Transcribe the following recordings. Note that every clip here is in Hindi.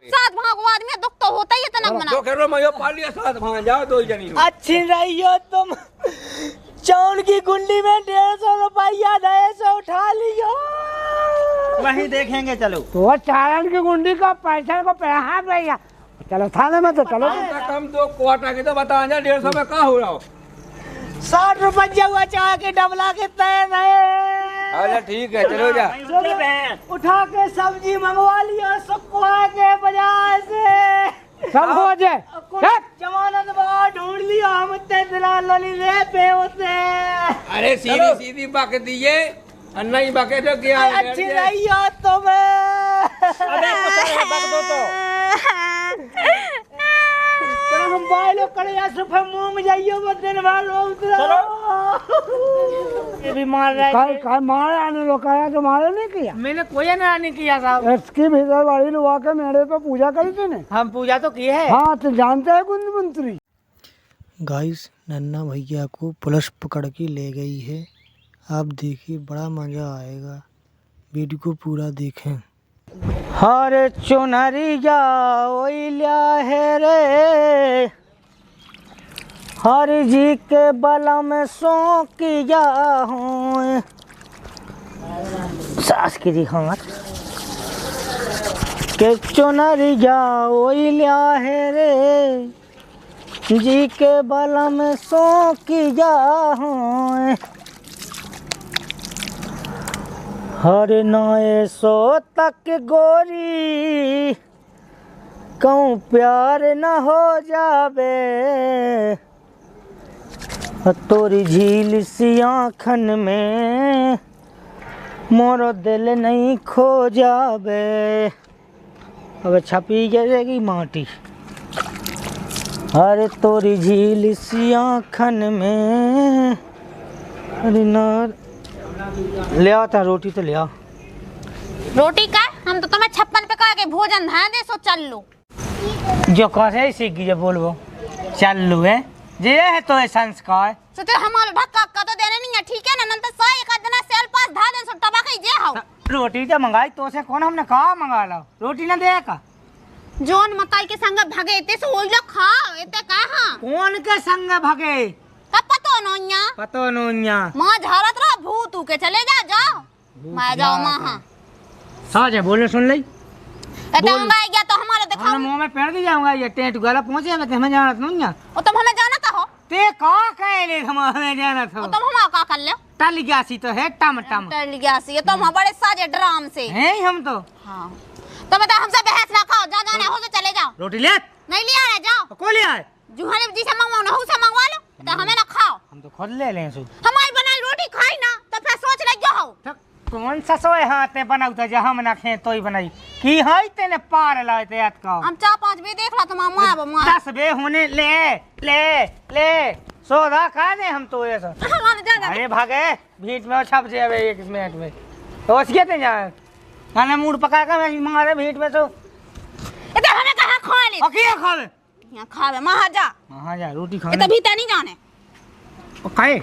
साथ भागो आदमी दुख तो होता ही इतना मना तो करो मैं पालिया साथ भाग जाओ दो जनी अच्छी रही हो तुम। चाउन की गुंडी में 150 रुपया नए से उठा लियो। वहीं देखेंगे चलो। तो चारण की गुंडी का पैसा को पैसा भैया चलो थाने में तो चलो। कम दो क्वार्टर के तो बता जा 150 में का हो रहा हो 60 रुपया हुआ चाह के डबला के तय नए। अच्छा ठीक है चलो जा। उठा के सब्जी मंगवा लिया सुखवा के बाजार से सब हो जाए जमानत बाहर ढूंढ लिया हम तेरा लली रे पे होते। अरे सीधी सीधी बाक दिए नहीं बाके तो क्या अच्छी रही हो तुम्हें। अबे बक दो तो हम बालों करे या सुबह मुंह में जाइयो बदन वालों चलो। ये भी मार रहा है। काय मारे आने रोकाया तो मारे नहीं किया। मैंने कोई ना नहीं किया साहब। इसकी भीतर वाली लुआ के मेरे पे पूजा करी थी ने। हम पूजा तो की है। हाँ तो जानते हैं कुंद मंत्री। गाइस नन्ना भैया को पुलिस पकड़ के ले गई है। आप देखिए बड़ा मज़ा आएगा, वीडियो को पूरा देखें। हर चुनरिया ओइल्या है रे हर जी के बला में सो किया हूँ सास की दी हाथ के चुनरिया ओइल्या है रे जी के बला में सो किया हूँ हर नए सो तक गोरी कहूँ प्यार न हो जावे तोरी झील सी आँखन में मोरो दिल नहीं खो जावे। अब छपी जाएगी माटी। अरे तोरी झील सी आँखन में अरे नार ले आता रोटी तो ले आ। रोटी का हम तो तुम्हें 56 पे कह के भोजन धा दे सो चल लो। जो कैसे सीखी जब बोलबो चल लो है जे है तो संस्कार तो तेरे हमारा ढक्का का तो देने नहीं है ठीक है ना नंतर सो एक दिन सेल पास धा दे सो टबा के जे हाउ रोटी तो मंगाई तो से कौन हमने कहा मंगा लो रोटी ना दे का जोन मताई के संग भगे ते सो ओइलो खाओ एते कहां कौन के संग भगे का पतो नोन्या मां झारत रहा भूत के चले जा जाओ मैं जाओ मां हां साज है बोले सुन लई एते हम गया तो हमारा दिखाओ मुंह में पेड़ दी जाऊंगा ये टेंट गला पहुंचे में हमें जाना था नोन्या ओ तुम हमें जाना था हो ते का कहले हमें जाना था ओ तुम हम का कर ले टल गया सी तो है टम टम टल गया सी ये तुम बड़े साजे ड्राम से हैं हम तो हां तो बता हमसे बहस ना खाओ जा जाने हो तो चले जाओ रोटी ले नहीं लिया रे जाओ को ले आए जुहाने जी से मंगवाओ ना हो से मंगवा लो तो हमें ना खाओ हम तो खुद ले लें सो हमारी बनाई रोटी खाई ना तो फिर सोच ले जो हो कौन सा सोए हाथ में बनाऊ था जहां हम ना खे तोई बनाई की हाई तेने पार लाए ते याद का हम 4-5 भी देख ला तुम मां 10 बे होने ले ले ले सोदा खा दे हम तो ऐसा अरे भागे भीट में छप जावे 1 मिनट में तो उसके ते जा खाना मूड पका के मैं मारे भीट में तो इधर हमें कहां खा ले ओके खावे यहां खावे मां जा रोटी खा इधर भीतर नहीं जाने काहे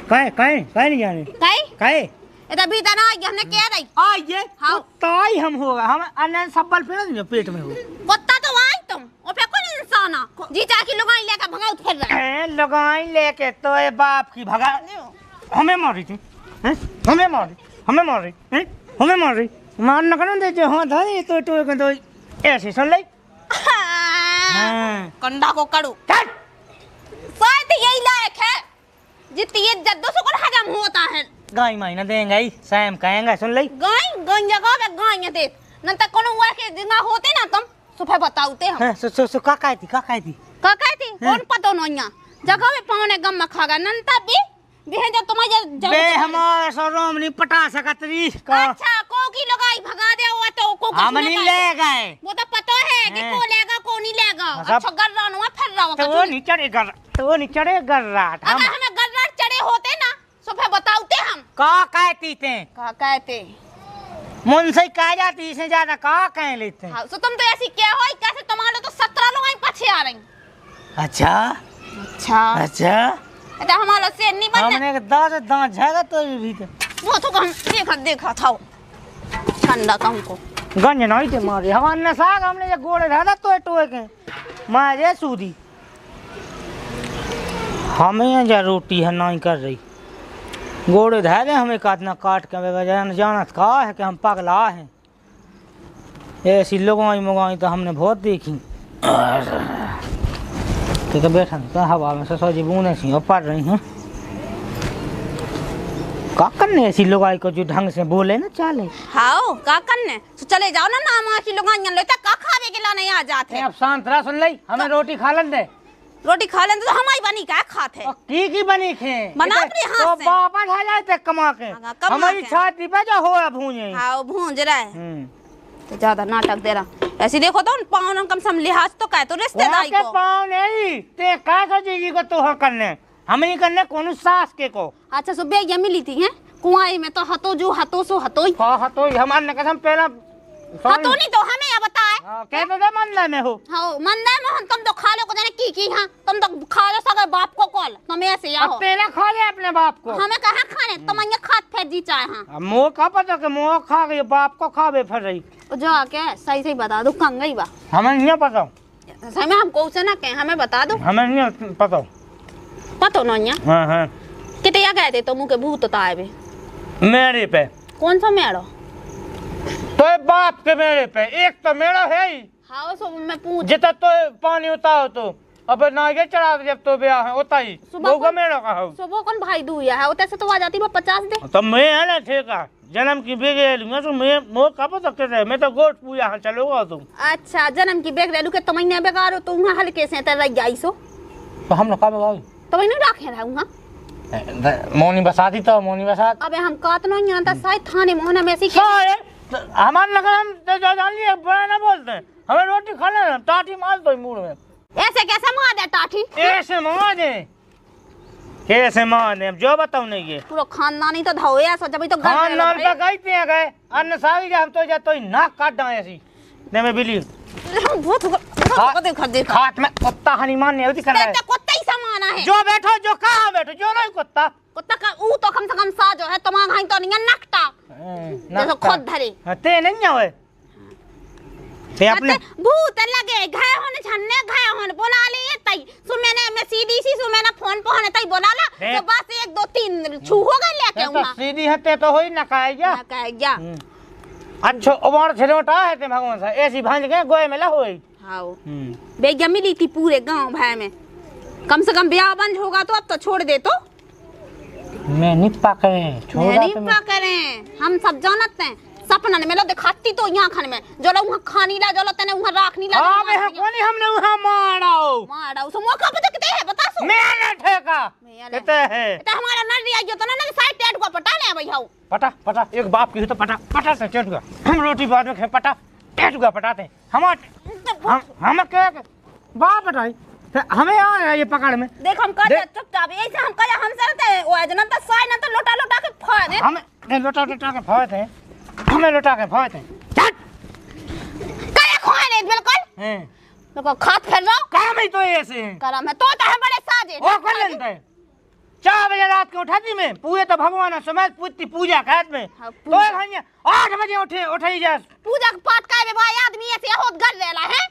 नहीं जाने काहे इधर भीतर ना हमने क्या रही आइए हाँ ताई हम होगा हम अन्य सब्बल पे ना पेट में हो कुत्ता तो आई तुम और फिर कौन इंसान जी चाह की लगाई लेकर भगाउत फिर रहा है लगाई लेके तो ये बाप की भगा हमें मारी थी हैं हमें मारी हैं हमें मारी मार न करन दे हां था तो ऐसे सुन ले हां कंडा को कड़ू शायद यही लायक है जितनी इज्जत दो को हजम होता है गाय मायना देंगे सैम कहेंगे सुन ले गाय जगह पे गाय दे नंतर कोनो हुआ के दिना होते ना तुम सुबह बताउते हम सो का कहती कौन पतो नोन्या जगह पे पाने गम में खागा नंतर भी जो तुम्हारे बे हमारा शोरूम नहीं पटा सकत री अच्छा को की लगाई भगा दे हुआ तो को हम नहीं ले गए वो तो पता है कि को लेगा को नहीं लेगा अच्छा गर्रा नुआ फिर रहा तो वो नहीं चढ़े गर्रा अगर हमें गर्रा चढ़े होते ना सुबह बताउते हम का कहते मुझसे कह जाती इससे ज्यादा का कह लेते हाँ, तो तुम तो ऐसी क्या हो कैसे तुम्हारे तो 17 लोग आई पीछे आ रही अच्छा तो हमारा से नहीं बनना हमने दांत झागा तो भी वो तो हम देखा था ठंडा का हमको गंज नहीं थे मारे हमारे न साग हमने ये गोड़े रहा तो टोए के मारे सूदी हमें जा रोटी है नहीं कर रही गोड़े धै दे हमें काटना काट के जाना का है कि हम पगला हैं ऐसी लगवाई मंगाई तो हमने बहुत देखी तो बैठा तो हवा में ससुर बूने सी और पड़ रही हैं का करने ऐसी लगाई को जो ढंग से बोले ना चाले हाओ का करने तो चले जाओ ना नाम की लगाइयां लेते का खावे के लाने आ जाते अब शांत रह सुन ले हमें रोटी खा लन दे रोटी खा लें तो हमारी बनी क्या खाते की बनी खे बना अपने हाथ से तो वापस आ जाते कमा के कमा हमारी के। छाती पे जो हो भूंजे हाओ भूंज रहा है तो ज्यादा नाटक दे रहा ऐसे देखो तो पाँव कम से कम लिहाज तो क्या तो रिश्तेदारी को पाँव नहीं ते का सोचेगी को तो करने हम ही करने कौन सास के को अच्छा सो बेगिया मिली थी हैं कुआई में तो हतो जो हतो सो हतोई हतो हमारे कसम पहला हतो नहीं तो हमें ये बताए कह तो दे मन में हो हाँ मन है मोहन तुम तो खा लो को जाने की हाँ तुम तो खा लो सगर बाप को कॉल तुम ऐसे आओ पहले खा ले अपने बाप को हमें कहाँ खाने तुम ये खात फेर जी चाहे हाँ मुँह का पता कि मुँह खा गई बाप को खावे फिर रही जो आके सही सही बता दो कंगई बा हमें नहीं पता सही में हमको उसे ना कहें हमें बता दो हमें नहीं पता पता नहीं हाँ हाँ कितने या गए थे तो मुँह के भूत तो आए भी मेरे पे कौन सा मेड़ो तो बाप के मेरे पे एक तो मेरा है ही हाँ सो मैं पूछ जितना तो पानी उतारो तो अब नागे चढ़ा जब तो ब्याह है उतना ही वो मेरा का हो सुबह कौन भाई दूया है उतने से तो आ जाती वो 50 दे तो मैं है ना ठेका जन्म की बेगे लूंगा तो मैं वो कब तक रहे मैं तो गोट पूजा चलोगा तुम अच्छा जन्म की बेग ले लू के तुम ने बेकार हो तुम हल्के से तर रह सो तो हम लोग कब गाओ तो नहीं रखे रहूंगा मोनी बसाती तो मोनी बसात अबे हम कात नहीं जानता शायद थाने मोहना में ऐसी हमारे नगर हम तो जान लिया बड़ा ना बोलते हैं हमें रोटी खा लेना टाटी मार दो मुंह में ऐसे कैसे मार दे टाठी ऐसे मार दे कैसे मार दे जो बताओ नहीं ये पूरा खानदानी तो धोए ऐसा जब तो खानदान पे गई पे गए अन्न सागी जब तो जा तो नाक काट डाए ऐसी ने मैं बिली बहुत खाट में कुत्ता हनुमान ने होती कर रहा है कुत्ता ही समाना है जो बैठो जो कहाँ बैठो जो नहीं कुत्ता कुत्ता का ऊ तो कम से कम साजो है तुम्हारा घाई तो नहीं नकटा जैसे खुद धरे ते नहीं आवे ते अपने भूत लगे घाय होने छन्ने घाय होने बोला ले ये तई सुमेने मैं सीधी सी सुमेना फोन पे होने तई बोला ला तो बस 1 2 3 छू हो गए लेके वहां सीधी हते तो होई ना काएगा ना कहेगा अच्छो उमर छलोटा है ते भगवान सा ऐसी भांज के गोए में ला होई हां बेगम मिली थी पूरे गांव भाई में कम से कम ब्याह बंद होगा तो अब तो छोड़ दे तो मैं नहीं पकड़े छोड़ा नहीं पकड़े हम सब जानते हैं सपना ने मेलो दिखाती तो यहाँ खाने में जो लोग वहाँ खानी ला जो लोग तने वहाँ राख नहीं ला हां बे कोनी हमने वहां माराओ सो मौका पे कितने है बता सो मैंने ठेका कितने है तो हमारा नर आइयो तो ना साइड टेट को पटा ले भैया पटा एक बाप की तो पटा से चटगा हम रोटी बाद में खाए पटा टेटगा पटाते हम क्या बाप पटाई हमें आ रहा है ये पकड़ में देख हम कर चुपचाप ऐसे हम कर हम सरते ओ अजनन तो साई ना तो लोटा लोटा के फाड़ दे हमें लोटा के फाड़ दे हमें लोटा के फाड़ दे चट काय खोने बिल्कुल हैं तो खात फिर रहो काम ही तो ऐसे है करम है तो है बड़े साजे ओ कर लेते 4 बजे रात को उठाती मैं पूरे तो भगवान समय पूछती पूजा खात में तो भैया 8 बजे उठाई जा पूजा का पाठ का भाई आदमी ऐसे होत कर लेला है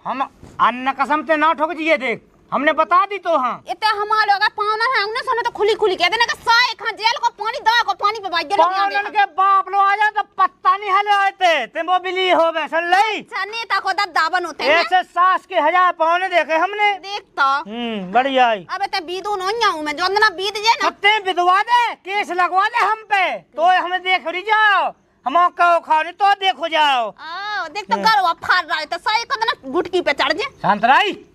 हम अन्न कसम से ना ठोक दिए देख हमने बता दी तो हां इतने हमारे लोग पावना है उन्हें समय तो खुली खुली कह देने का साए खा जेल को पानी दवा को पानी पे बाज पावन के बाप लो आ जा तो पत्ता नहीं हले आते ते मोबिली हो गए सुन लई नेता को दब दावन होते हैं ऐसे सास के 1000 पौने देखे हमने देखता बढ़िया आई अबे ते बीदू नहीं हूं मैं जो ना बीत जे ना सत्ते विधवा दे केस लगवा दे हम पे तो हमें देख रही जाओ हम का खाने तो देखो जाओ देख तो गरवा फाड़ रहा है तो सही कदना गुटकी पे चढ़ जे शांतराई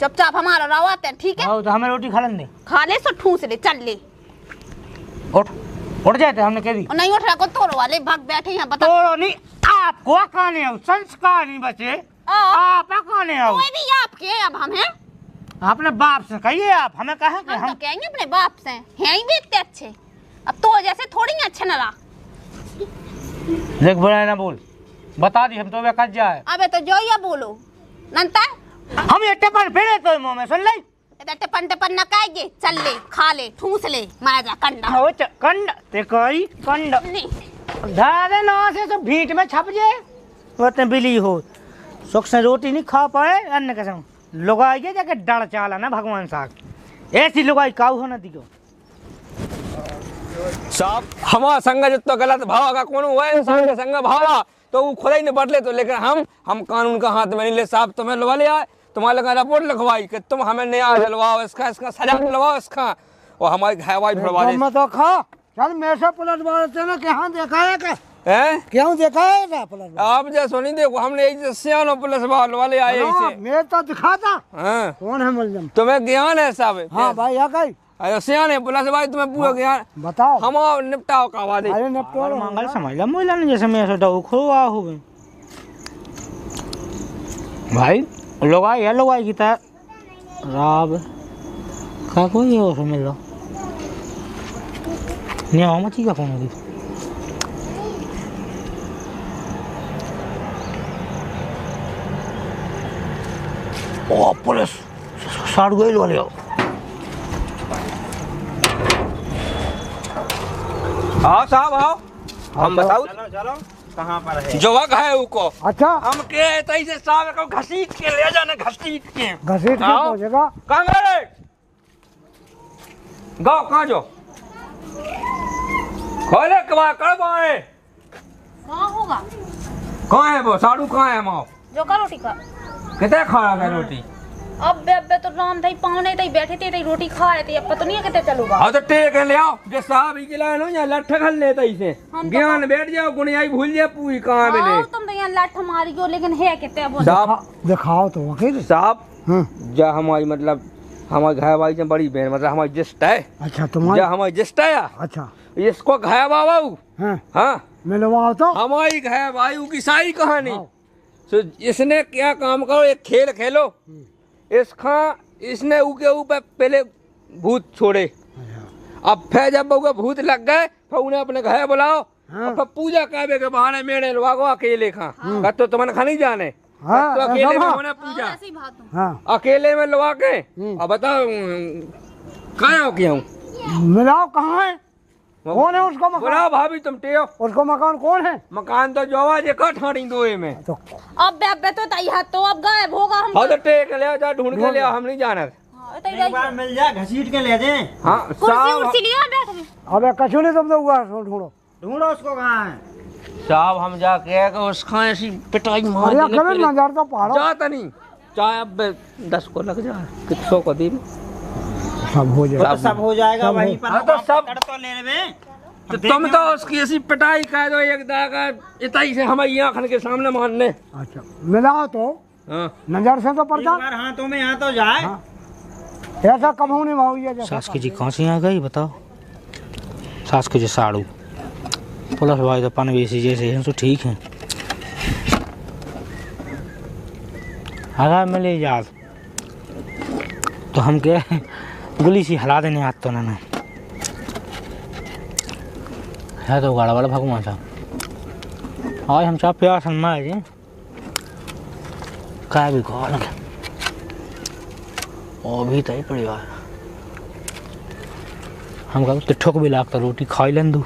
चुपचाप हमारा रवाते ठीक है हां तो हमें रोटी खा लेने खा ले सो ठूस ले चल ले उठ जाते हमने कह दी नहीं उठ रहा को तोड़ वाले भाग बैठे हैं बता तोड़ो नहीं आपको कहने हो संस्कार नहीं बचे आप कहने हो कोई भी आपके अब हम हैं अपने बाप से कहिए आप हमें कहें कि हम तो कहेंगे अपने बाप से हैं ही भी इतने अच्छे अब तो जैसे थोड़ी अच्छे न रहा देख बुरा ना बोल बता दी हम तो वे कट जाए अबे तो जो या बोलो नंता हम ये टेपन फेरे तो मुंह में सुन ले टेपन न कहेंगे चल ले खा ले ठूस ले माजा कंडा हो कंड ते कोई कंड नहीं धारे ना से तो भीट में छप जे वो बिली हो सुख से रोटी नहीं खा पाए अन्न कसम लुगाई के जाके डर चाला ना भगवान साहब ऐसी लुगाई काऊ होना दिखो साहब हमारा संग जितना गलत भाव का कौन हुआ है संग संग भावा तो वो खुदा ही नहीं बदले तो लेकिन हम कानून का हाथ में नहीं ले साहब तुम्हें लवा लिया तुम्हारे लगा रिपोर्ट लिखवाई कि तुम हमें नया दिलवाओ इसका सजा दिलवाओ इसका और हमारी घायवाई भरवा दे मत खा चल मेरे से पुलिस वाले से ना क्या देखा है क्या हैं क्यों देखा है क्या पुलिस वाले? आप जैसो नहीं देखो हमने एक सियानो पुलिस वाले आए हाँ, ऐसे मैं तो दिखाता हाँ कौन है मुलजिम तुम्हें ज्ञान है साहब हाँ भाई आ गई अरे सियाने पुलिस भाई तुम्हें पूरा ज्ञान बताओ हम निपटाओ करवा दे अरे निपटो मंगल समझ ला मोइला ने जैसे मैं सोचा खुआ हो गए भाई लुगाई है लुगाई की तरह राब का कोई है उसमें मिल लो नहीं आओ मची का कौन है ओ पुलिस साड़ गई वाले हो आओ साहब आओ हम बताओ चलो चलो कहाँ पर है जो वक्त है उसको अच्छा हम के तई से साहब को घसीट के ले जाने घसीट के घसीट के आओ। पहुंचेगा कहाँ गए गाओ कहाँ जो खोले कब कब आए कहाँ होगा कहाँ है वो साड़ू कहाँ है माओ जो का रोटी का कितने खा रहा है रोटी अब बे तो राम थई पावने थई बैठे थे रोटी खाए थे अब पता नहीं है कितने चलूगा हाँ तो टेक ले आओ जे साहब ही खिलाए ना या लठ खल ले तई से हम तो ज्ञान बैठ जाओ गुनियाई भूल जाए पूरी कहाँ मिले हाँ, तुम तो यहाँ लाठ मारी हो लेकिन है कितने अब साहब दिखाओ तो वकील साहब हाँ जा हमारी मतलब हमारी घाय भाई से बड़ी बहन मतलब हमारी जिस्ट है अच्छा तुम्हारी जा हमारी जिस्ट है अच्छा इसको घाय बाबा हाँ हाँ मिलवाओ तो हमारी घाय भाई की सारी कहानी तो इसने क्या काम करो एक खेल खेलो इसका इसने ऊके ऊपर पहले भूत छोड़े अब फिर जब उनके भूत लग गए फिर उन्हें अपने घर बुलाओ और फिर पूजा करने के बहाने मेरे लोगों अकेले खा तो तुम्हें खा नहीं जाने हाँ, तो अकेले ऐसा में हाँ। उन्हें पूजा ऐसे ही बात हूँ हाँ अकेले में लगा के अब बताओ कहाँ हो क्या हूँ मिलाओ कहाँ है कौन है उसको मकान बुलाओ भाभी तुम टेओ उसको मकान कौन है मकान तो जो आवाज एक ठाड़ी दो में तो अब बे तो तई हाथ तो अब गायब होगा हम हाँ तो टेक ले जा ढूंढ के ले हम नहीं जाना हाँ, तई एक बार मिल जाए घसीट के ले दे हाँ कुर्सी साहब उर्सी लिया बैठ में अबे कछु नहीं तुम तो हुआ ढूंढो ढूंढो उसको कहाँ है साहब हम जाके उसका ऐसी पिटाई मार अरे देने करो पहले- नजर तो पहाड़ो जाता नहीं चाहे अब 10 को लग जाए कित 100 को दी सब हो जाए वो तो सब हो जाएगा सब वहीं हो- पर हाँ तो सब- पकड़ तो ले लेवे तो तुम तो उसकी ऐसी पिटाई कर दो एक दागा इताई से हमारी आंखन के सामने मारने अच्छा मिलाओ तो हाँ नजर से तो एक पड़ता बार हाथों में यहाँ तो जाए हाँ। ऐसा कभी नहीं भाव ये जैसा सास की जी कहाँ से आ गई बताओ सास की जी साड़ू पुलिस भाई तो पनवेसी जैसे हैं तो ठीक है अगर मिले याद तो हम क्या गुली सी हिला देने हाथ तो ना है तो गाड़ा वाला भगवान साहब आज हम चाह प्यार सन्मा जी काय भी कॉल और भी तय परिवार हम कहा तिठो को भी लागता रोटी खाई लें दू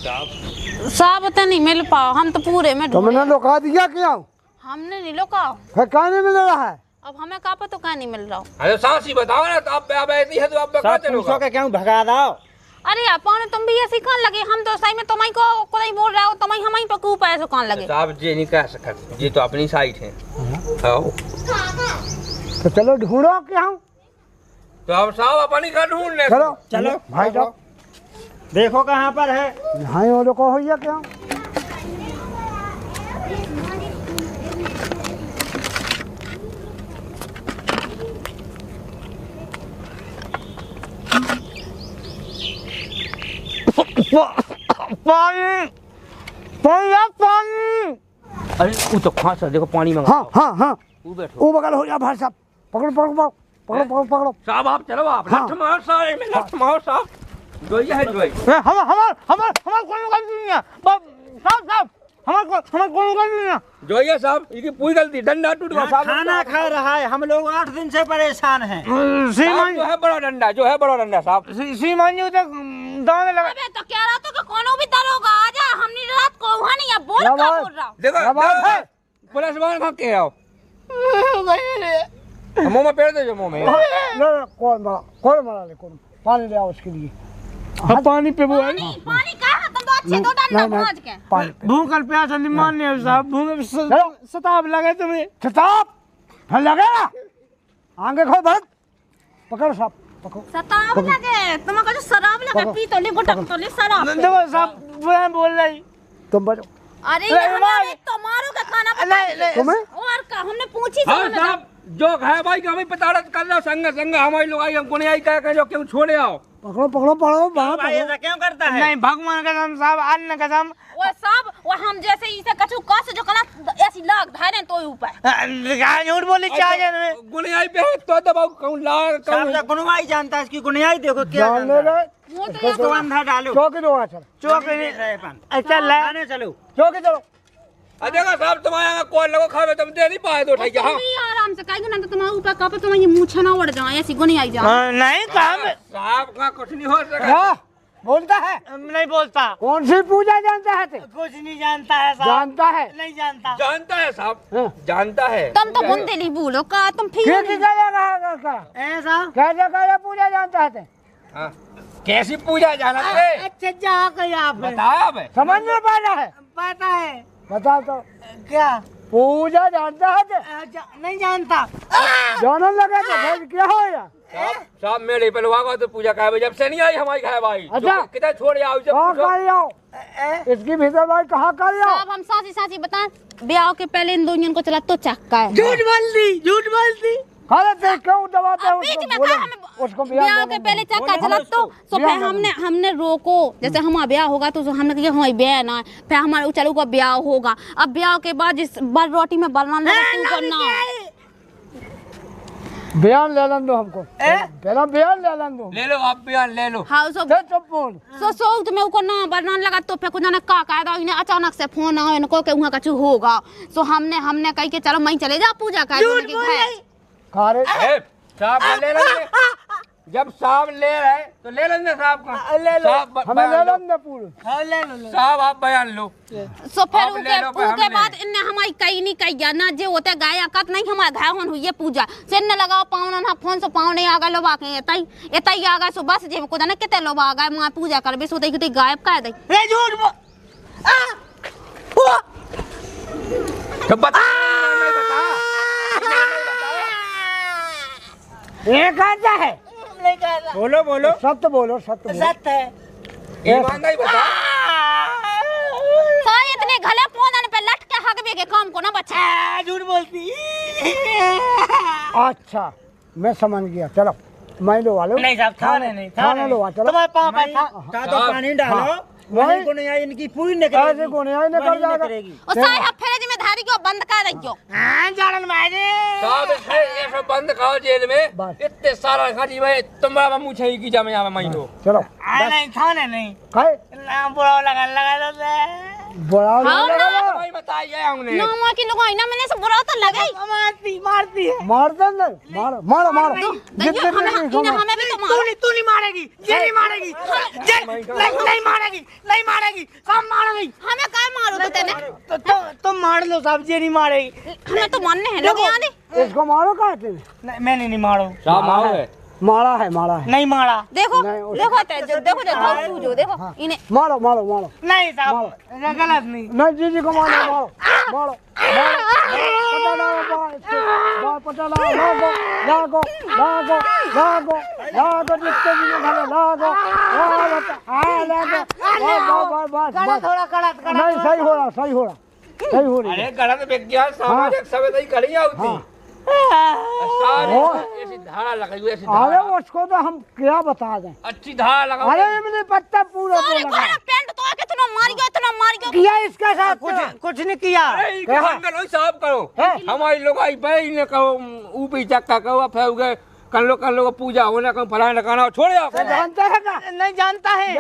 साहब तो नहीं मिल पाओ हम तो पूरे में ढूंढे। तुमने लुका दिया क्या हमने नहीं लोका फिर क्या नहीं मिल रहा है अब हमें कहा पता क्या नहीं मिल रहा हो। अरे सांसी बताओ ना तो अब ऐसी है तो अब कहाँ सब चलोगा पुलिसों के क्यों भगा दो अरे अपन तुम भी ऐसे कौन लगे हम तो सही में तुम्हारी को कोई बोल रहा हो तुम्हारी हमारी पे कूप ऐसे कौन लगे साहब ये नहीं कह सकते ये तो अपनी साइड है आओ तो चलो ढूंढो क्या तो अब साहब अपनी का ढूंढ ले चलो चलो भाई जाओ देखो कहाँ पर है यहाँ वो लोग हो गया क्या पानी पानी पानी अरे वो तो खांसा देखो पानी में हाँ हाँ हाँ तू बैठो वो बगल हो गया भाई साहब पकड़ो पकड़ो पकड़ो पकड़ो पकड़ो पकड़ो साहब आप चलो आप हाँ। लठ मारो सारे में लठ मारो साहब जोई है जोई हमार कौन गलती नहीं है साहब हमार कौन गलती नहीं है। जोई है साहब, ये पूरी गलती, डंडा टूट गया साहब। खाना खा रहा है, हम लोग 8 दिन से परेशान हैं। श्रीमान जो है बड़ा डंडा, जो है बड़ा डंडा साहब। श्रीमान जी उधर दाने लगा। अबे तो कह रहा था कि कोनो भी दरोगा आ जा, हमने रात को वहां नहीं अब बोल क्या बोल रहा हूं। देखो पुलिस वाले खा के आओ, मुंह में पेड़ दे जो मुंह में। कौन मारा ले, कौन पानी ले आओ उसके लिए। पानी पे वो है पानी का तुम तो अच्छे दो डंडा पहुंच के पानी भूखल प्यासा नहीं मानने हो साहब, भूख सताब लगे तुम्हें। खिताब लगे आगे खो भरत पकड़ो साहब, पकड़ो सताब लगे तुम्हारा जो शराब लगे पी तो ले गुटक तो ले शराब देखो साहब बुरा बोल रही। तुम बचो। अरे ये हमारे तो मारो का खाना तुम्हें और का हमने पूछी हाँ साहब, जो है भाई का हमें पताड़त कर लो, संग संग हमारी लोग आई, हमको नहीं आई कह जो क्यों छोड़े आओ। पकड़ो पकड़ो पकड़ो बाहर भाई ऐसा क्यों करता है? नहीं भगवान कसम साहब, अन्न कसम। वो सब वो हम जैसे इसे कछु कस जो कना ऐसी लाग धारे तो ऊपर झूठ बोली चाहे गुने आई पे तो दबाओ कौन ला साहब कौन से गुनवाई जानता है, इसकी गुनवाई देखो क्या जान जानता ले है। गए वो तो इसको अंधा डालो, चौकी दो चल चौक देख रहे हैं अपन। अच्छा खाने चलो। चौकी चलो। देखा साहब तुम्हारे यहाँ कौन लगो खावे, तुम दे नहीं पाए दो ठैया। हाँ आराम से काहे ना तो तुम्हारे ऊपर का पे तुम्हारी मूंछ ना उड़ जाए ऐसी गुनी आई जा। नहीं काम साहब का कुछ नहीं हो सका। बोलता है नहीं बोलता, कौन सी पूजा जानता है ते? कुछ नहीं जानता है साहब, जानता है नहीं जानता। जानता है साहब, हाँ। जानता है। तुम तो बुंदेली बोलो का तुम फिर कैसे करेगा ऐसा कैसे करे पूजा जानता है ते? हाँ। कैसी पूजा जाना रे? अच्छा जा गई आपने बताया बे। समझ में पाना है, पता है बता तो क्या? पूजा जानता है ते? नहीं जानता। जानने लगे तो फिर क्या होगा? साहब मेरे पहलवा तो पूजा का जब से नहीं आई हमारी खाए भाई। अच्छा। कितना छोड़ आओ जब कहाँ पूछो। कर आओ इसकी भीतर भाई कहाँ कर आओ? अब हम सासी सासी बता ब्याह के पहले इन दोनों को चला तो चक्का है झूठ बोलती, झूठ बोलती। अरे ते क्यों दबाते हो बीच उसको? में बोलो कहा हमें उसको ब्याह के पहले चक्का चला तो ब्याह फिर हमने रोको जैसे हमारा ब्याह होगा तो हमने कहा हाँ ब्याह ना है। फिर हमारे चलो का ब्याह होगा। अब ब्याह के बाद जिस बार रोटी में बलना लगा तू करना बयान ले लन दो हमको, पहला बयान ले लन दो। ले लो आप बयान ले लो। हाँ सो चल चुप बोल। सो तुम्हें को ना बलना लगा तो फिर कुछ ना का कायदा इन्हें अचानक से फोन आए इनको के वहाँ कछु होगा। सो हमने कही के चलो मैं चले जा पूजा कर खा रहे साहब का ले लेंगे, जब साहब ले रहे तो ले लेंगे साहब का। ले लो। साहब हमें ले बयान लो। लन दे पूरे। हाँ ले लो। साहब आप बयान लो। सो फिर अब ले लो पे उनके हमने। बाद इनने हमारी कही नहीं कही ना जो होते गाया कत नहीं हमारे घाय होन हुई है पूजा से इनने लगाओ पावन ना फोन से पावन नहीं आ गए लोग आके एतई आ गए सो बस जे को जाने कितने लोग आ गए वहां पूजा करबे सो तई गायब कर दई ए झूठ बोल। तो बता नहीं बता। ये कहता है नहीं कहता। बोलो बोलो। सत्य बोलो, सत्य बोलो। सत्य है। ईमान नहीं बता। तो इतने घले पोदन पे लट के हगबे के काम को ना बच्चा झूठ बोलती। अच्छा मैं समझ गया, चलो मैं लो वालो। नहीं साहब थाने नहीं, थाने लो चलो। तुम्हारे पाँव पे था। ता तो पानी डालो, वही गुनवाई इनकी पूरी न ऐसे करेगी, गुनवाई न कर वही न जाएगा। करेगी। और साहब फिर जिम्मेदारी को बंद कर दइयो हाँ जान मारे। साहब ये सब बंद खाओ जेल में। बस। इतने सारा खाजी भाई तुम्हारा मुँह छई की जा मैं यहाँ मैं लो। चलो नहीं थाने नहीं। खाए ना बुरा लगा दो बड़ा हाँ लगा ना। भाई बताइए हमने। नौमा की लोग ना मैंने से बुरा तो लगे मारती है। मार दे नहीं, मारो मारो मारो दइयो हमें हमें भी तो मारो तू नहीं मारेगी, ये नहीं मारेगी, नहीं मारेगी, नहीं मारेगी, सब मारेगी। हमें काय मारो तो तेने तुम मार लो साहब, ये नहीं मारेगी। हमें तो मानने हैं लोग यहाँ दे इसको मारो कहते हैं। नहीं, मैंने नहीं मारो। साहब मारो है। मारा है, मारा है। नहीं मारा। देखो नहीं, उस- देखो देखो जो धोखू जो देखो इन्हें मारो मारो मारो नहीं साहब ये गलत नहीं। नहीं जी को मारो मारो मारो पता ना पता ना लागो लागो लागो लागो लागो जिसके भी घरे लागो लागो बस बस थोड़ा कड़क नहीं सही हो रहा, सही हो रहा, सही हो रही अरे गलत विज्ञान सामाजिक सभ्यता करी होती। सारे ऐसी धारा लगाई ऐसी अरे धारा। उसको तो हम क्या बता दें। अच्छी धारा लगाओ। अरे इमली पत्ता पूरा तो अरे लगा घोड़ा पेंट तो आके इतना मार गया किया इसके साथ कुछ नहीं किया। अरे इनके मंगल हो साफ करो। हमारी लोग आई भाई ने कहो ऊपी चक्का कहो फिर उगे कर लो पूजा होने का फलाना लगाना छोड़ जाओ। जानता है क्या? नहीं जानता है,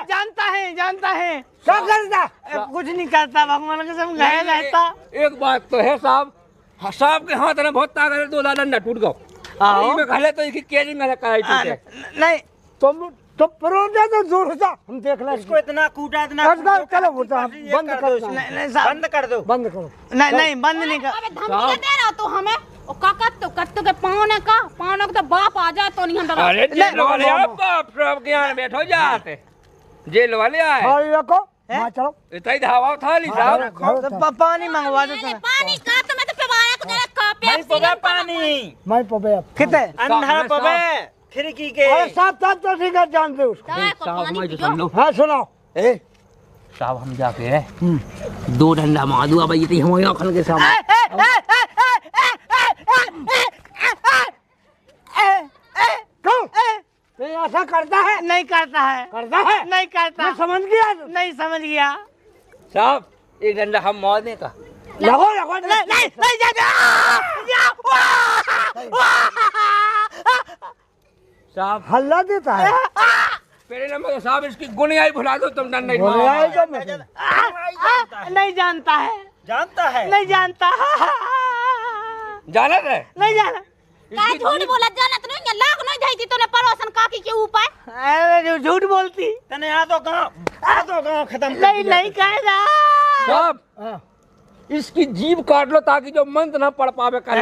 जानता है? जानता है। क्या करता? कुछ नहीं करता, भगवान के सब गया रहता। एक बात तो है साहब, साहब के हाथ में बहुत ताकत है, 2 डंडा टूट गो। आओ। में खले तो इसकी केजिंग में कराई टूटे। नहीं तुम तो परोर जा तो दूर जा, हम देख लेंगे। इसको इतना कूटा इतना चलो चलो बेटा, बंद कर दो। नहीं साहब, बंद कर दो। बंद करो। नहीं बंद नहीं कर। अबे धमकी दे रहा तो हमें ओ कत्तू के पावने का तो बाप आ जाए तो नहीं हम डरा। अरे जेल वाले आप सब के यहाँ बैठो जाते, जेल वाले आए थाली रखो, वहाँ चलो। इतना धावा थाली साहब। तो पानी मंगवा दो। पानी का तो मैं तो पिवाया को जरा कप नहीं पवे पानी, मैं पबे अब। कितने अंधा पवे खिड़की के। अरे साहब तो ठीक है, जानते हो उसको। पानी पियो। हाँ सुनाओ। साहब हम जाके 2 डंडा मार दूंगा भाई, ये हमारे आँखों के सामने। ये ऐसा करता है? नहीं करता है, करता है? नहीं करता। मैं समझ गया। नहीं समझ गया। साहब 1 डंडा हम मारने का। लगो लगो। नहीं साहब हल्ला देता है। पहले नंबर तो साहब इसकी गुनियाई भुला दो, तुम डंडा ही बोले मारो। आएगा मैं। नहीं जानता है, जानता है। नहीं जानता। जाना है नहीं जाना। का झूठ बोला जाना तो नहीं, लाख नहीं जाई थी तूने पड़ोसन काकी के ऊपर। अरे झूठ बोलती। तने आ तो गाँव खत्म कर नहीं दिया। नहीं कहेगा। साहब इसकी जीभ काट लो ताकि जो मंत्र ना पढ़ पावे करे।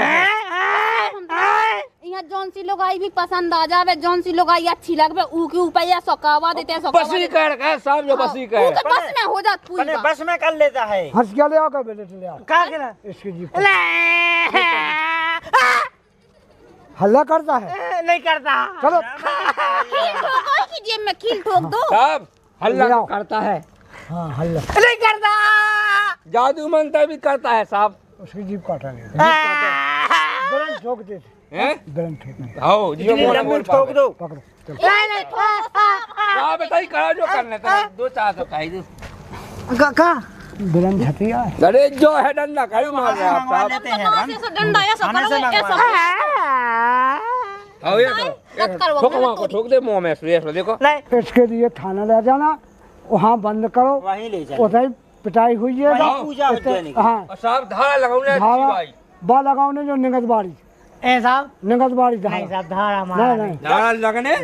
यहाँ जौन सी लोगाई भी पसंद आ जावे, जौन सी लोगाई अच्छी लगवे ऊ के ऊपर या सकावा देते बसी कर का साहब, जो बसी कर ऊके बस में हो जात पूरी तने बात। बस में कर लेता है। हंस क्या ले आओ का बेटे ले आओ। क्या करा? इसकी जीभ को। हल्ला करता है। नहीं करता। चलो खील ठोको की जेब में खील ठोक दो। साहब हल्ला जाओ। करता है, हाँ हल्ला। नहीं करता। जादू मंत्र भी करता है साहब। उसकी जीभ काटेंगे। बेलन ठोक देते। हैं बेलन ठोक। आओ जियो इतनी मोना लंबी बोल ठोक दो। पकड़ो चलो। नहीं साहब बताइए करा जो करने तो 2-4 सौ खाई दो। का बेलन झटिया है। अरे जो है डंडा खाई मार रहे आप मंगवा साहब। लेते हैं कहाँ से डंडा या सब खाने से करो, ये मंगवा सब आओ ये मत करो, ठोक वहाँ को ठोक दे मुँह में से, ये देखो। नहीं। इसके लिए थाना ले जाना, वहाँ बंद करो। वहीं ले जाओ। उधर पिटाई हुई है। वहीं पूजा हो जाने की। हाँ और साहब धारा लगाउने धारा भाई, बा लगाओ जो निगत बाड़ी। ए साहब बाड़ी नहीं साहब, धारा नहीं मारा नहीं। धारा लगने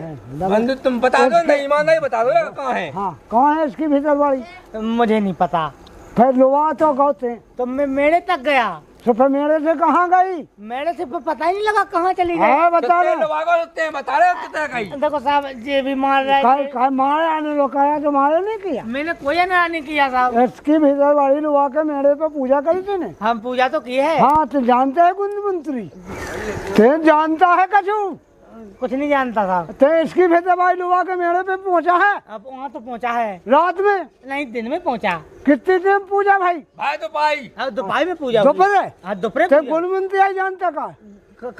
बंदूक तुम बता दो, नहीं ईमानदारी बता दो कहाँ है। हाँ कहाँ है इसकी भीतर बाड़ी? मुझे नहीं पता। फिर लोहा तो गौते तो मैं मेरे तक गया, तो फिर मेरे से कहाँ गई? मेरे से पता ही नहीं लगा कहाँ चली गई। हाँ बता कितने रहे। लोग आगे होते हैं, बता रहे हो कितना गई। देखो साहब ये भी मार रहा है। काय मारे आने लोग आया तो मारे नहीं किया। मैंने कोई ना नहीं किया साहब। इसकी भीतर बाड़ी लुआ के मेरे पे पूजा करी थी ने। हम पूजा तो की है। हाँ तो जानते है कुंद मंत्री? ते जानता है कछु? कुछ नहीं जानता साहब। ते इसकी भीतर बाड़ी लुआ के मेरे पे पहुँचा है अब वहाँ तो पहुँचा है, रात में। नहीं दिन में पहुँचा। कितनी देर पूजा भाई? भाई तो भाई अब दोपहर में पूजा हुई। दोपहर? हाँ दोपहर ते पूजा। गुण मंत्री आई जानता का?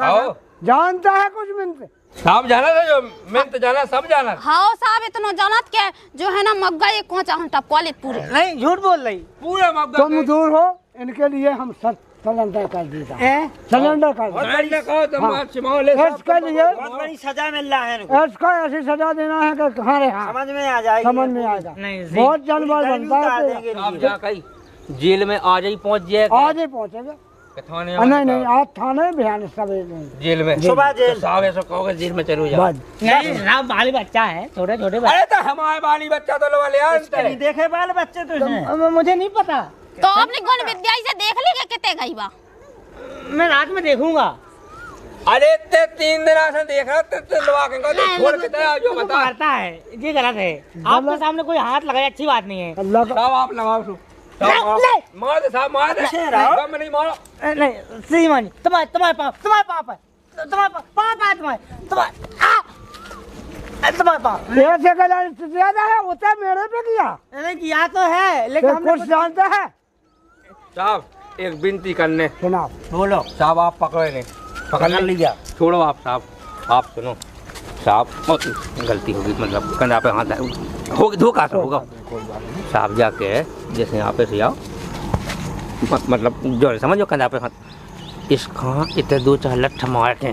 आओ जानता है कुछ मंत्री? साहब जाना था, जो मैं तो जाना सब जाना। हाँ साहब इतना जानत के जो है ना मग्गा ये कोचा हम टपका ले पूरे। नहीं झूठ बोल रही। पूरा मौका तुम दूर हो, इनके लिए हम सिलेंडर कर देता। सिलेंडर कर बहुत देता। बड़ी कहो तुम सिमाओ ले इसके लिए बहुत बड़ी सजा मिल रहा है इनको। इसको ऐसी सजा देना है कि कहाँ रहा समझ में आ जाएगी। समझ में आएगा। नहीं जी। बहुत जानवर गर्मी बनता उतार है देंगे आप इनकी। जा कहीं जेल में आज ही पहुंच जाएगा। आज ही पहुँचेगा। थाने नहीं नहीं आज थाने बयान सवेरे जेल में सुबह जेल। तो साहब ऐसा कहोगे जेल में चलो जाओ। बाद नहीं साहब बाली बच्चा है, छोटे छोटे बच्चे। अरे तो हमारे बाली बच्चा तो लो वाले इसके नहीं देखे बाल बच्चे तो इसने। मुझे नहीं पता। तो आपने गुण विद्या से देख ली के कितने गई बा। मैं रात में देखूंगा। अरे ते 3 दिन से देख रहा ते लवा के छोड़ के दे जो बता। मारता है, ये गलत है। आपके सामने कोई हाथ लगाए अच्छी बात नहीं है। अल्लाह का साहब आप लगाओ सु मार दे साहब मार दे। कम नहीं मारो। नहीं श्रीमान जी, तुम्हारे पाप है, तुम्हारे पाप है, तुम्हारे पाप। ऐसे का ज्यादा है उतना मेरे पे किया। नहीं किया तो है, लेकिन तो हमने कुछ जानता है? साहब एक विनती करने। सुनाओ। बोलो। साहब आप पकड़े नहीं, पकड़ लिया। छोड़ो आप साहब, आप सुनो साहब, बहुत गलती होगी, मतलब कंधा पे हाथ होगी, धोखा सा होगा साहब। जाके जैसे यहाँ पे से आओ, मतलब जो समझो कंधा पे हाथ, इसका इतने 2-4 लठ मार के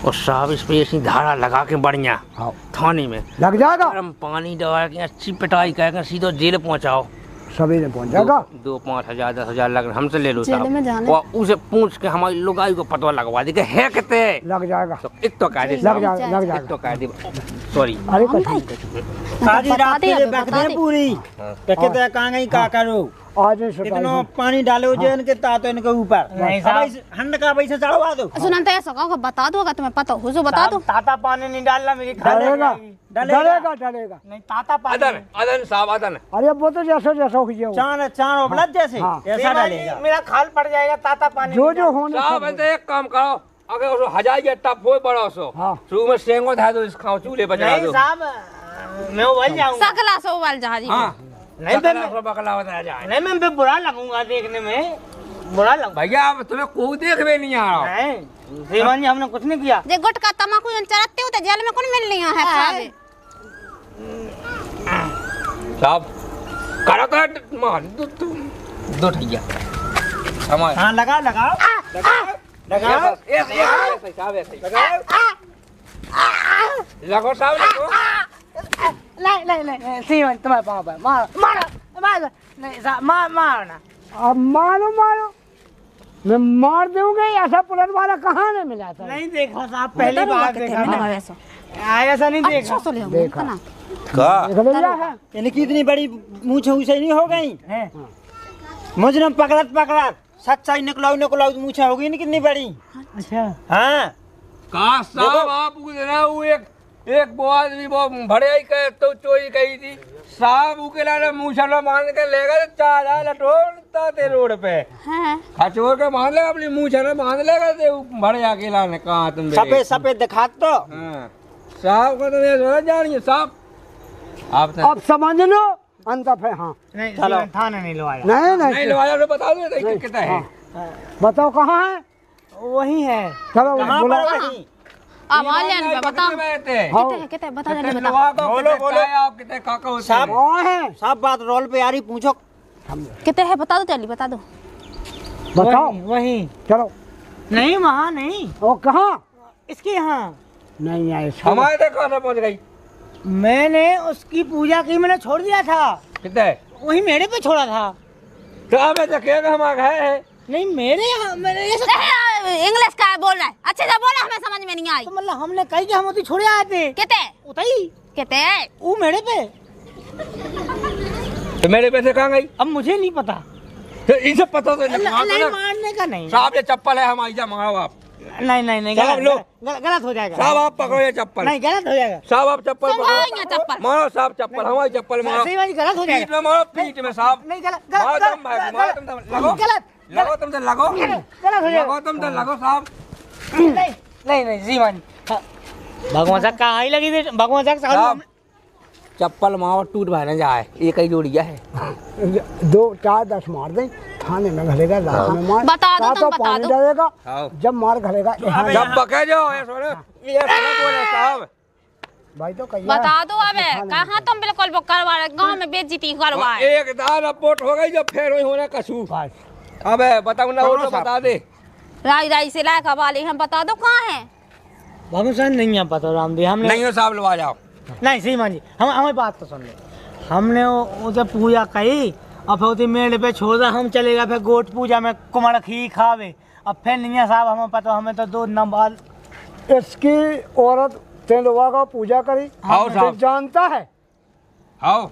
और साहब इस पे ऐसी धारा लगा के बढ़िया हाँ थाने में लग जाएगा, गरम पानी डलवा के अच्छी पिटाई करके सीधो जेल पहुंचाओ। सवेरे पहुंच जाएगा। 2-5 हज़ार 10 हज़ार लग हमसे ले लो जेल में साहब, जाने। और उसे पूछ के हमारी लुगाई को पता लगवा दे कि है कितने। लग जाएगा, तो एक तो कह दे लग साहब, जाएगा, लग एक जाएगा। तो कह दे सॉरी। अरे कुछ आधी रात के बैठ दे पूरी तो कहते कहाँ गई का करो आज नहीं सुताई इतना हूँ। पानी डालो जो इनके तातो इनके ऊपर नहीं साहब। हंड का पैसे चढ़वा दो। सुनते ऐसा कहो बता दो, अगर तुम्हें पता हो तो बता दो। ताता पानी नहीं डालना मेरी डलेगा, डलेगा। डलेगा, डलेगा। नहीं ताता पानी अदन अदन साहब अदन। अरे वो तो जैसा जैसा हो गया, चांद चांद उपलब्ध जैसे हाँ। ऐसा डालेगा। मेरा खाल पड़ जाएगा ताता पानी। जो जो होने साहब ऐसे एक काम करो, अगर उसको हजार या टप हो बड़ा सो हाँ। शुरू में सेंगो था तो इस खाओ चूल्हे पर चढ़ा नहीं दो। साहब मैं उबल जाऊंगा। सकला सो वाल जहाजी। हाँ नहीं बकला सो बकला बताया जाए। नहीं मैं फिर बुरा लगूंगा देखने में, बुरा लगूंगा। भैया अब तुम्हें कोई देख भी नहीं आ रहा। नहीं श्रीमान जी हमने कुछ नहीं किया। जे गुटका तमाकू जन चरते हो तो जेल में कौन मिल लिया है खावे। साहब करो तो मार दो ठैया हमारे। हाँ लगाओ लगाओ लगाओ ऐसे साहब ऐसे लगो साहब लगो। नहीं श्रीमान तुम्हारे पाँव पर मारो मारो मारो। नहीं साहब मारो ना। अब मारो मारो, मैं मार दूंगा। ऐसा पुलिस वाला कहाँ ने मिला था? नहीं देखा साहब, पहली बार देखा ना। ऐसा ऐसा नहीं देखा। अच्छा सोले देखा। ना देख लिया है। इनकी इतनी बड़ी मूछ उसे नहीं हो गई मुझे पकड़त पकड़त सच्चाई निकलाऊ निकलाऊ मूछा होगी इनकी कितनी बड़ी। अच्छा हाँ कहा साहब आप ना वो एक वो आदमी वो भड़े ही कहे तो चोरी कही थी साहब उके लाने मूछा मान के ले गए 4 लटोड़ता थे रोड पे। हैं खचोर के बांध लेगा अपनी मूछा बांध लेगा ते भड़े आके लाने। कहा तुम सफेद सफेद दिखा तो हाँ। साहब का तो ये सोना जानिए साहब आप अब समझ लो अंत है। हाँ नहीं श्रीमान थाने नहीं लवाया। नहीं नहीं नहीं लवाया तो बता दो कितना है। बताओ कहाँ है? वही है। चलो कहाँ बुला। पर वही? अब आलियन पे बता हाँ कितने बता जाने बता। बोलो बोलो आप कितने काका होते साहब हैं। कहाँ है? सब बात रोल पे आ रही पूछो। कितने है बता दो, चली बता दो। बताओ। वही चलो नहीं वहाँ नहीं, वो कहाँ? इसके यहाँ। नहीं आए हमारे तक कहाँ पहुँच गई। मैंने उसकी पूजा की, मैंने छोड़ दिया था कितने वही मेरे पे छोड़ा था। तो अब ऐसा क्या हम गए हैं। नहीं मेरे यहाँ मैंने ये सब इंग्लिश का बोल रहा है, अच्छे से बोला, हमें समझ में नहीं आई। तो मतलब हमने कही कि हम उतनी छोड़े आए थे कितने उतई कितने वो मेरे पे। तो मेरे पैसे कहाँ गई। अब मुझे नहीं पता। तो इसे पता तो नहीं नहीं मारने का नहीं। साहब ये चप्पल है हम आइजा मंगाओ आप। नहीं नहीं नहीं साहब लो। गलत हो जाएगा। साहब आप पकड़ो ये चप्पल। नहीं गलत हो जाएगा। साहब आप चप्पल तुम पकड़ो। आओ यहाँ चप्पल। मारो साहब चप्पल हमारी चप्पल मारो। सही बात गलत हो पीठ जाएगा। में मारो पीठ में साहब। नहीं गलत मारो गलत तुम भाई, मारो तुम तो लगो गलत लगो तुम तो लगो गलत हो जाएगा। लगो तुम तो लगो साहब। नहीं नहीं नहीं श्रीमान भगवान साहब कहाँ ही लगी थी भगवान साहब चप्पल मारो टूट भाई ना जाए एक ही जोड़िया है। 2 4 10 मार दे थाने में घलेगा लाख में मार। बता दो, तो तुम बता पानी दो। डालेगा हाँ। जब मार घलेगा यहाँ जब बके जाओ ये सुनो ये सुनो बोले साहब। भाई तो कहिए बता दो। अबे कहाँ तुम बिल्कुल वो करवा रहे, गाँव में बेइज्जती करवाए। एक दान रिपोर्ट हो गई जो फेर वही होने कछू। अबे बताओ ना वो तो बता दे। राई राई से लायक वाले हम बता दो कहाँ है। भगवान साहब नहीं है पता रामदेव हमने नहीं हो साहब लवा जाओ। नहीं श्रीमान जी हम हमारी बात तो सुन लो। हमने उसे पूजा कही और फिर उसे मेले पे छोड़ा, हम चले गए फिर गोट पूजा में कुमार खी खावे। अब फिर नहीं है साहब हमें पता, हमें तो 2 नंबर इसकी औरत तेंदुआ का पूजा करी आओ साहब। तो जानता है। आओ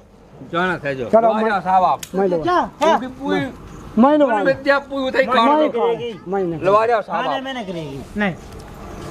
जाना था जो चलो, लवा जाओ साहब आप। मैं लवा क्या पूरी पूरी मैं पूरी लवा विद्या पूरी उठाई मैं काट दो। करेगी मैं नहीं लवा जाओ साहब थाने आप। में न करेगी। नहीं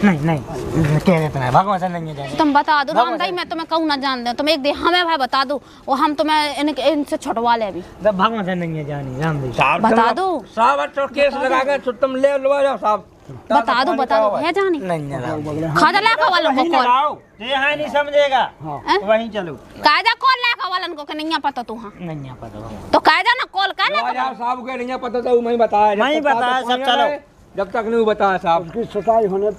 नहीं नहीं कह देते हैं भगवान साहब नहीं जाने। तुम बता दो रामदाई, मैं तुम्हें कहूँ ना जान दे, तुम एक दे हमें भाई बता दो और हम तुम्हें इनसे छुटवा ले अभी। भगवान साहब नहीं जानी रामदेव साहब बता दो साहब तो केस लगा के तुम ले लवा जाओ साहब। बता दो है जानी नहीं रामदेव खाजा लाखा वालों को वहीं कॉल लगाओ जो यहाँ नहीं समझेगा हैं? वहीं चलो। काजा कॉल लाखा वालन को कि नहीं पता तू। हाँ नहीं पता तो काजा ना कॉल कर लवा जाओ साहब के नहीं पता तो मैं बताया। मैं ही बताया सब चलो। जब तक नहीं बताया साहब उसकी सुताई होने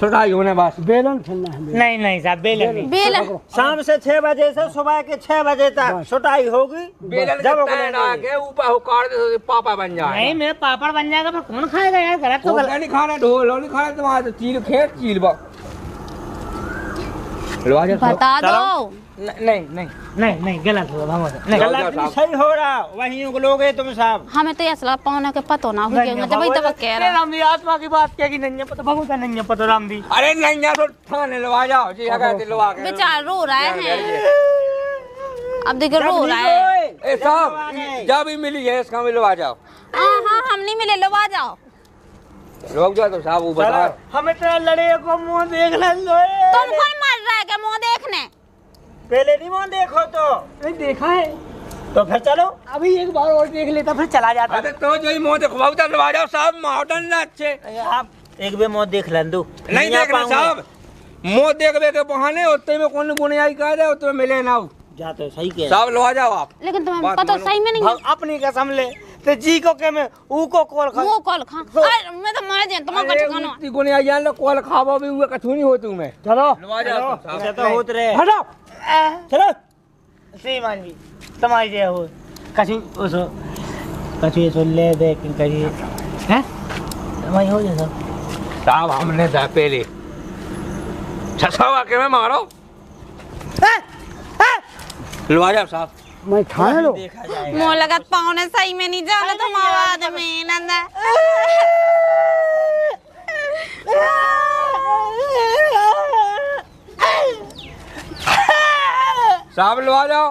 सुनाई होने बस। बेलन फिरना है बेलन। नहीं नहीं साहब बेलन नहीं। बेल शाम से 6 बजे से सुबह के 6 बजे तक सुटाई होगी। बेलन जब के तैन आके ऊपर हुकार दे तो पापा बन जाए। नहीं मेरा पापड़ बन जाएगा पर कौन खाएगा यार गलत तो तो नहीं खाना ढोल नहीं खाना तुम्हारे तो चील खेत चील बा लवा जाओ साहब। बता दो। नहीं गलत हुआ भामोद नहीं जाओ, गलत साहब। सही हो रहा वहीं उगलोगे तुम साहब। हमें तो ऐसा लगा पावना के पतो ना हो गया जब तक कह रहा। राम दी आत्मा की बात क्या कि नहीं है पता भगवान नहीं है पता राम दी। अरे नहीं यार तो थाने लवा जाओ जी अगर दिलवा के बेचारा रो रहा है। अब देखो रो रहा है। ए साहब जब भी मिली है इसका मिलवा जाओ। हाँ हम नहीं मिले, लवा जाओ। लोग जाओ तो साहब वो बता। हमें तो लड़े को मुंह देख ले तुम कौन मर रहा है क्या मुंह देखने? पहले नहीं मन देखो तो नहीं देखा है तो फिर चलो। अभी एक बार और देख लेता फिर चला जाता। अरे तो जो ही मुंह देखवाओ तो लवा जाओ साहब मॉडर्न ना अच्छे। आप एक बे मुंह देख लें दो नहीं देखना साहब मुंह देखबे के बहाने होते में कौन गुनियाई कह रहे होते में मिले ना जा तो सही कह साहब लवा जाओ आप। लेकिन तुम्हें बात पता मानो। सही में नहीं है। अपनी कसम ले ते जी को के मैं ऊ को कॉल कर वो कॉल खा। अरे मैं तो मर जाए तुम अरे कछ खानो। उतनी गुनियाई जान लो कॉल खावा भी हुआ कछु नहीं हो तू में। चलो लवा जाओ साहब। ऐसा तो होत रहे। हटो चलो सी मान जी तुम्हारी जे हो कछु उसो कछु सो ले दे कि कहीं हैं तुम्हारी हो जैसा साहब हमने था पहले छसावा के में मारो लवा जाओ साहब। मैं थाने लो देखा जाएगा। मुंह लगा पावने सही में नहीं जाना तुम आवाज में नंदा। साहब लवा जाओ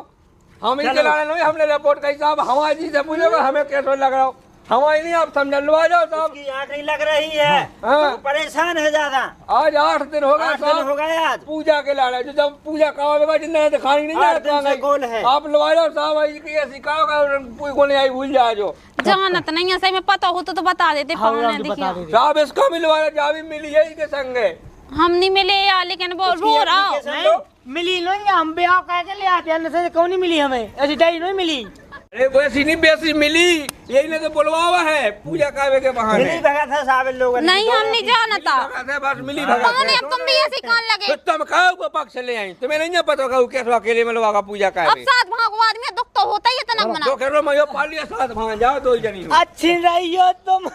हम ही चलाने नहीं हमने रिपोर्ट कही साहब हमारी जी से पूछोगे हमें कैसे लग रहा हो हमारी नहीं आप समझ लवा जाओ साहब। उसकी आँख नहीं लग रही है हाँ। तो परेशान है ज्यादा। आज 8 दिन हो गए 8 दिन हो साहब गए आज। पूजा के लाड़ा जो जब पूजा कराओगे जिन्हें दिखाई नहीं 8 दिन से गोल है। आप लवा जाओ साहब ऐसी सिखाओगे कोई को नहीं आई भूल जाए जो जानत नहीं है सही में पता हो तो बता देते पावने देखिए। साहब इसका मिलवा जा भी मिली है इसके संगे। हम नहीं मिले यार लेकिन वो रो रहा हो। नहीं मिली नहीं हम ब्याह कह के ले आते हैं से कौन नहीं मिली हमें ऐसी डाई नहीं मिली। अरे वैसी नहीं बेसी मिली यही ने तो बुलवावा है पूजा कावे के बहाने। मिली भगत है साहब इन लोगों ने। नहीं हम नहीं जानता। बस मिली भगत पावने है। अब तुम भी ऐसे कान लगे। तो तुम खाओ पक्ष ले आई तुम्हें नहीं पता होगा कैसे अकेले में लगा पूजा अब कावे। साथ भागवाद में दुख तो होता ही इतना तो मना। कह मैं पाल लिया साथ भाग जाओ दो ही जनी हो। अच्छी रही हो तुम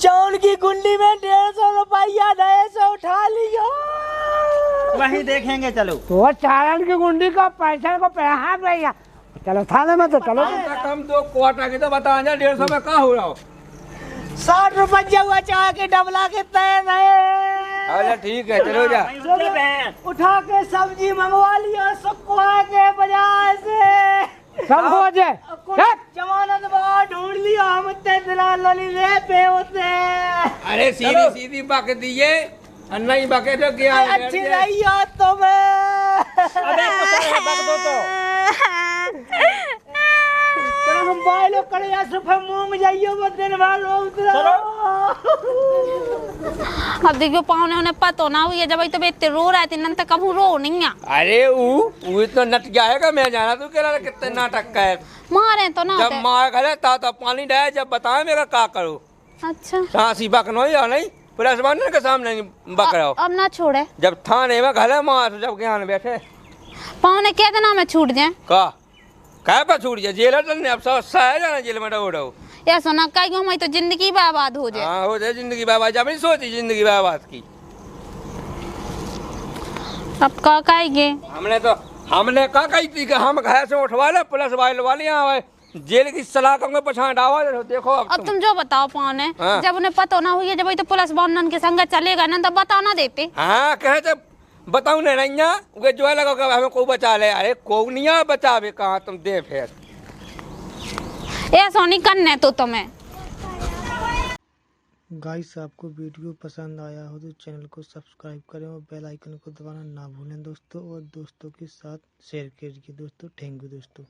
चाउन की कुंडी में 150 रुपया नए से उठा लियो। वहीं देखेंगे चलो। तो चारण की गुंडी का पैसे को पैसा भैया चलो थाने में तो चलो। कम से कम 2 क्वार्टर की तो बता 150 में कहाँ हो रहा हो। 60 रुपया हुआ चाह के डबला के तय नए। अरे ठीक है चलो जा। चलो बहन उठा के सब्जी मंगवा लिया सुखवा के बाजार से। सब हो जाए जमानत बाहर ढूंढ लिया हम इतने दलाली ले पे होते। अरे सीधी सीधी बक दिए नहीं बके तो क्या अच्छी रही हो तुम्हें। अबे कुछ है बक दो तो। चलो हम बालों करे या सुबह मूंग जाइयो वो दिन भर चलो। अब देखियो पावने उन्हें पता ना हुई है जब तो इतने रो रहे थे नंतर कभी रो नहीं है। अरे वो इतना नट गया है मैं जाना तू कह रहा कितने नाटक का है। मारे तो ना जब होते। मार घरे ता पानी डाले जब बताए मेरा का करो अच्छा सांसी बकनो या नहीं पुलिस वाले के सामने नहीं बक रहा हो। अब ना छोड़े जब थाने में घरे मार जब ज्ञान बैठे पावने कह देना मैं छूट जाए। का कह पर छूट जाए जेल तो नहीं अब सब सह जाना जेल में रहो। या सुना कहीं हमारी तो जिंदगी बर्बाद हो जाए। हाँ हो जाए जिंदगी बर्बाद जब नहीं सोची जिंदगी बर्बाद की। अब का कहेंगे हमने का कही थी कि हम घर से उठवा ले पुलिस वाले यहाँ जेल की सलाह करूंगे पछाड़ डावा देखो अब तुम जो बताओ पावने हाँ। जब उन्हें पता ना हुई है जब तो पुलिस बॉन्डन के संग चलेगा ना तब बता ना देते। हाँ कहे तो बताऊ नहीं जो है लगा हमें को बचा ले। अरे को नहीं बचावे कहाँ तुम दे फिर ऐसा नहीं करने तो तुम्हें। गाइस आपको वीडियो पसंद आया हो तो चैनल को सब्सक्राइब करें और बेल आइकन को दबाना ना भूलें दोस्तों और दोस्तों के साथ शेयर कीजिए दोस्तों। थैंक यू दोस्तों।